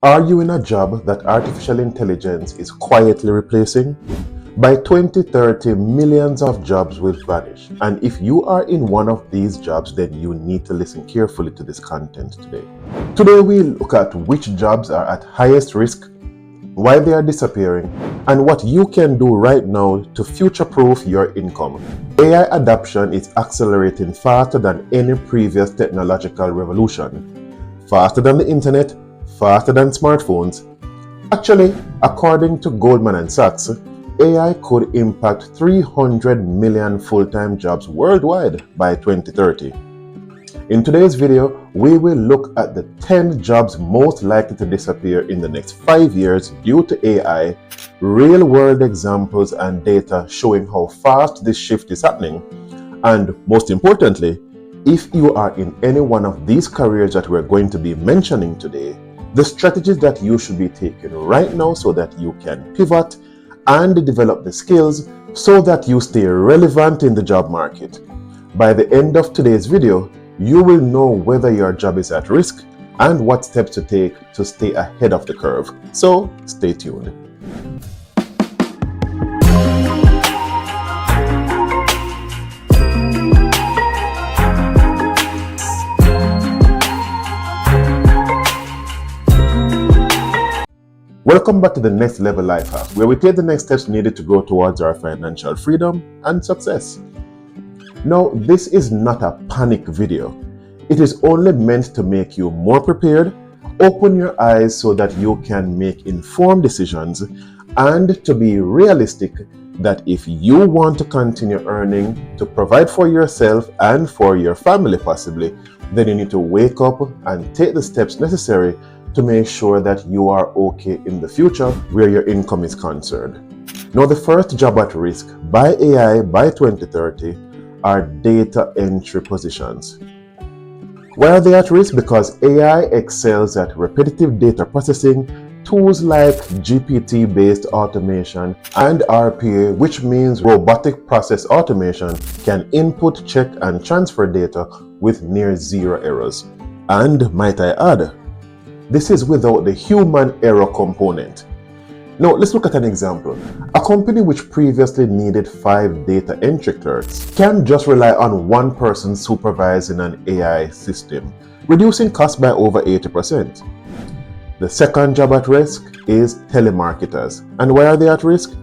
Are you in a job that artificial intelligence is quietly replacing? By 2030, millions of jobs will vanish. And if you are in one of these jobs, then you need to listen carefully to this content today. Today, we'll look at which jobs are at highest risk, why they are disappearing, and what you can do right now to future-proof your income. AI adoption is accelerating faster than any previous technological revolution. Faster than the internet, faster than smartphones. Actually, according to Goldman Sachs, AI could impact 300 million full-time jobs worldwide by 2030. In today's video, we will look at the 10 jobs most likely to disappear in the next 5 years due to AI, real-world examples and data showing how fast this shift is happening, and most importantly, if you are in any one of these careers that we're going to be mentioning today, the strategies that you should be taking right now so that you can pivot and develop the skills so that you stay relevant in the job market. By the end of today's video, you will know whether your job is at risk and what steps to take to stay ahead of the curve. So stay tuned. Welcome back to the Next Level Life Hack, where we take the next steps needed to grow towards our financial freedom and success. Now, this is not a panic video. It is only meant to make you more prepared, open your eyes so that you can make informed decisions, and to be realistic that if you want to continue earning to provide for yourself and for your family possibly, then you need to wake up and take the steps necessary to make sure that you are okay in the future where your income is concerned. Now, the first job at risk by AI by 2030 are data entry positions. Why are they at risk? Because AI excels at repetitive data processing. Tools like GPT-based automation and RPA, which means robotic process automation, can input, check, and transfer data with near zero errors. And might I add, this is without the human error component. Now, let's look at an example. A company which previously needed 5 data entry clerks can just rely on one person supervising an AI system, reducing costs by over 80%. The second job at risk is telemarketers. And why are they at risk?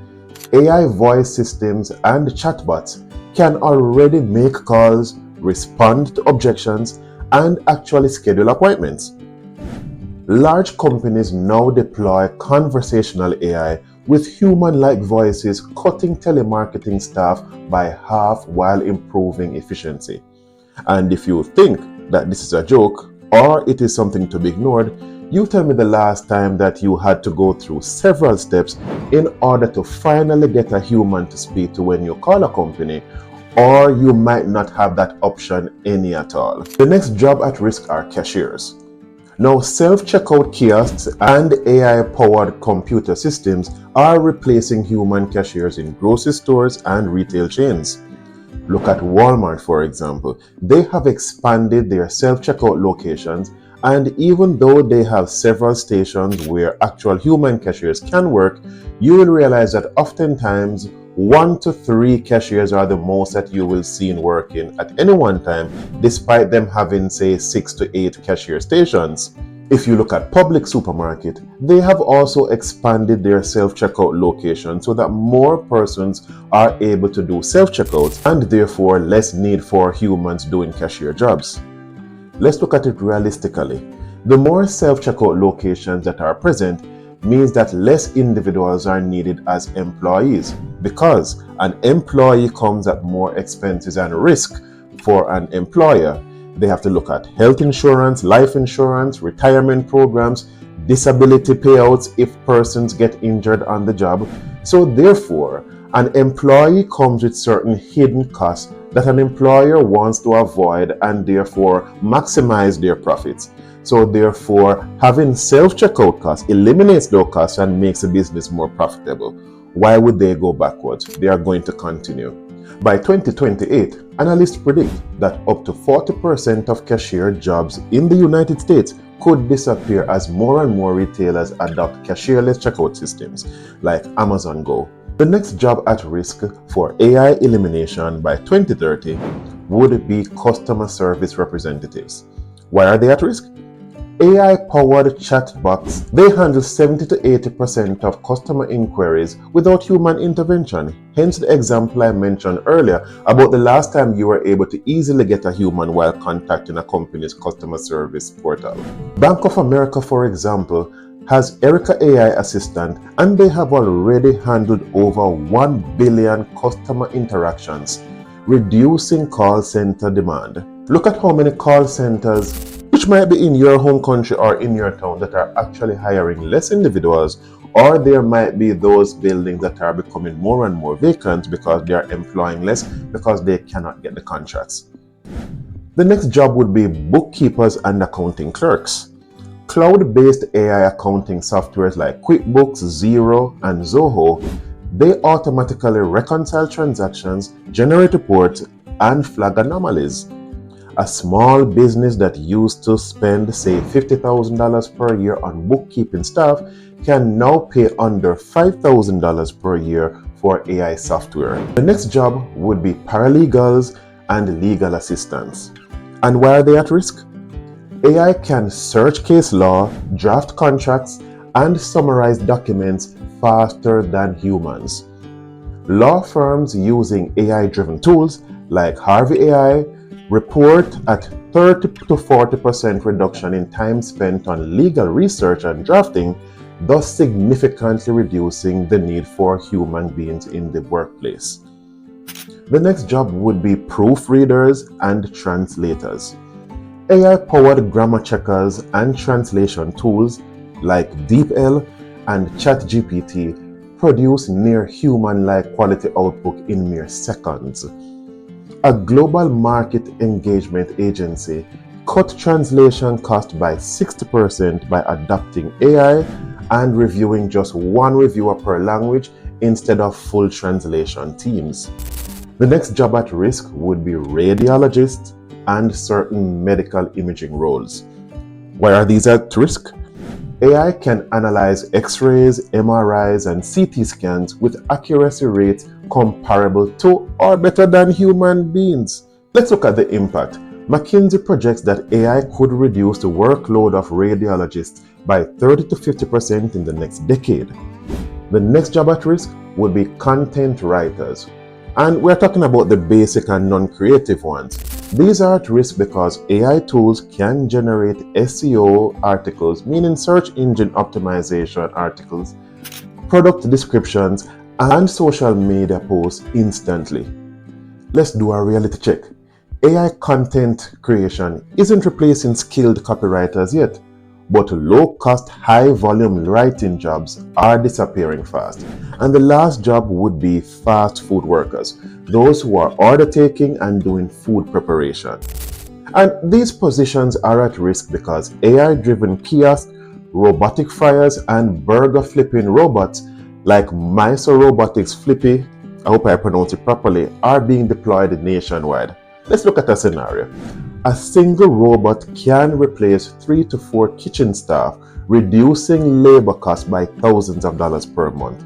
AI voice systems and chatbots can already make calls, respond to objections, and actually schedule appointments. Large companies now deploy conversational AI with human-like voices, cutting telemarketing staff by half while improving efficiency. And if you think that this is a joke or it is something to be ignored, you tell me the last time that you had to go through several steps in order to finally get a human to speak to when you call a company, or you might not have that option any at all. The next job at risk are cashiers. Now, self-checkout kiosks and AI-powered computer systems are replacing human cashiers in grocery stores and retail chains. Look at Walmart, for example. They have expanded their self-checkout locations, and even though they have several stations where actual human cashiers can work, you will realize that oftentimes 1 to 3 cashiers are the most that you will see in working at any one time, despite them having, say, 6 to 8 cashier stations. If you look at public supermarket, they have also expanded their self-checkout locations so that more persons are able to do self-checkouts and therefore less need for humans doing cashier jobs. Let's look at it realistically. The more self-checkout locations that are present means that less individuals are needed as employees, because an employee comes at more expenses and risk for an employer. They have to look at health insurance, life insurance, retirement programs, disability payouts if persons get injured on the job. So therefore, an employee comes with certain hidden costs that an employer wants to avoid and therefore maximize their profits. So therefore, having self-checkout costs eliminates those costs and makes the business more profitable. Why would they go backwards? They are going to continue. By 2028, analysts predict that up to 40% of cashier jobs in the United States could disappear as more and more retailers adopt cashierless checkout systems like Amazon Go. The next job at risk for AI elimination by 2030 would be customer service representatives. Why are they at risk? AI-powered chatbots, they handle 70 to 80% of customer inquiries without human intervention. Hence the example I mentioned earlier about the last time you were able to easily get a human while contacting a company's customer service portal. Bank of America, for example, has Erica AI Assistant, and they have already handled over 1 billion customer interactions, reducing call center demand. Look at how many call centers, which might be in your home country or in your town, that are actually hiring less individuals, or there might be those buildings that are becoming more and more vacant because they are employing less because they cannot get the contracts. The next job would be bookkeepers and accounting clerks. Cloud-based AI accounting softwares like QuickBooks, Xero, and Zoho, they automatically reconcile transactions, generate reports, and flag anomalies. A small business that used to spend, say, $50,000 per year on bookkeeping staff can now pay under $5,000 per year for AI software. The next job would be paralegals and legal assistants. And why are they at risk? AI can search case law, draft contracts, and summarize documents faster than humans. Law firms using AI-driven tools like Harvey AI report at 30 to 40% reduction in time spent on legal research and drafting, thus significantly reducing the need for human beings in the workplace. The next job would be proofreaders and translators. AI-powered grammar checkers and translation tools like DeepL and ChatGPT produce near human-like quality output in mere seconds. A global market engagement agency cut translation cost by 60% by adopting AI and reviewing just one reviewer per language instead of full translation teams. The next job at risk would be radiologists and certain medical imaging roles. Why are these at risk? AI can analyze X-rays, MRIs, and CT scans with accuracy rates comparable to or better than human beings. Let's look at the impact. McKinsey projects that AI could reduce the workload of radiologists by 30 to 50% in the next decade. The next job at risk would be content writers. And we're talking about the basic and non-creative ones. These are at risk because AI tools can generate SEO articles, meaning search engine optimization articles, product descriptions, and social media posts instantly. Let's do a reality check. AI content creation isn't replacing skilled copywriters yet, but low-cost, high-volume writing jobs are disappearing fast. And the last job would be fast food workers, those who are order taking and doing food preparation. And these positions are at risk because AI-driven kiosks, robotic fryers, and burger flipping robots like Miso Robotics Flippy, I hope I pronounce it properly, are being deployed nationwide. Let's look at a scenario. A single robot can replace 3 to 4 kitchen staff, reducing labor costs by thousands of dollars per month.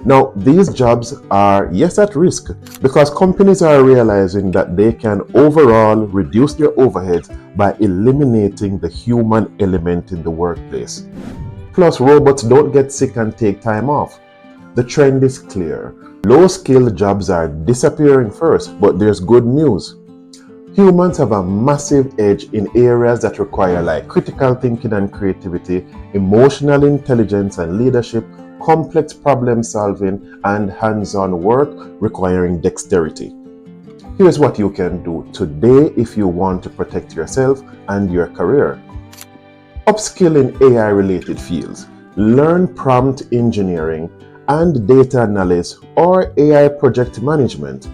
Now, these jobs are, yes, at risk because companies are realizing that they can overall reduce their overheads by eliminating the human element in the workplace. Plus, robots don't get sick and take time off. The trend is clear. Low-skilled jobs are disappearing first, but there's good news. Humans have a massive edge in areas that require like critical thinking and creativity, emotional intelligence and leadership, complex problem solving, and hands-on work requiring dexterity. Here's what you can do today if you want to protect yourself and your career. Upskill in AI-related fields. Learn prompt engineering and data analysis or AI project management.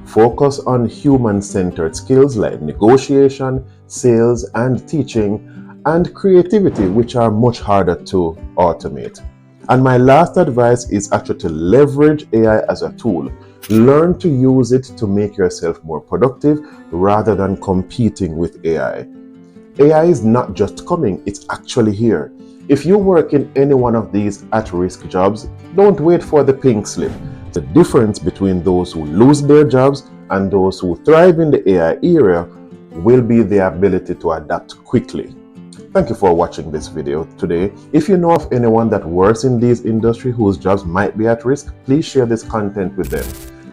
Focus on human-centered skills like negotiation, sales, and teaching, and creativity, which are much harder to automate. And my last advice is actually to leverage AI as a tool. Learn to use it to make yourself more productive rather than competing with AI. AI is not just coming, it's actually here. If you work in any one of these at-risk jobs, don't wait for the pink slip. The difference between those who lose their jobs and those who thrive in the AI era will be the ability to adapt quickly. Thank you for watching this video today. If you know of anyone that works in this industry whose jobs might be at risk, please share this content with them.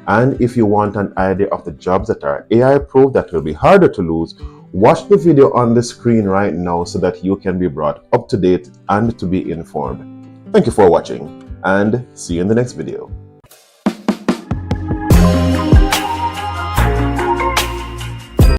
And if you want an idea of the jobs that are AI-proof that will be harder to lose, watch the video on the screen right now so that you can be brought up to date and to be informed. Thank you for watching, and see you in the next video.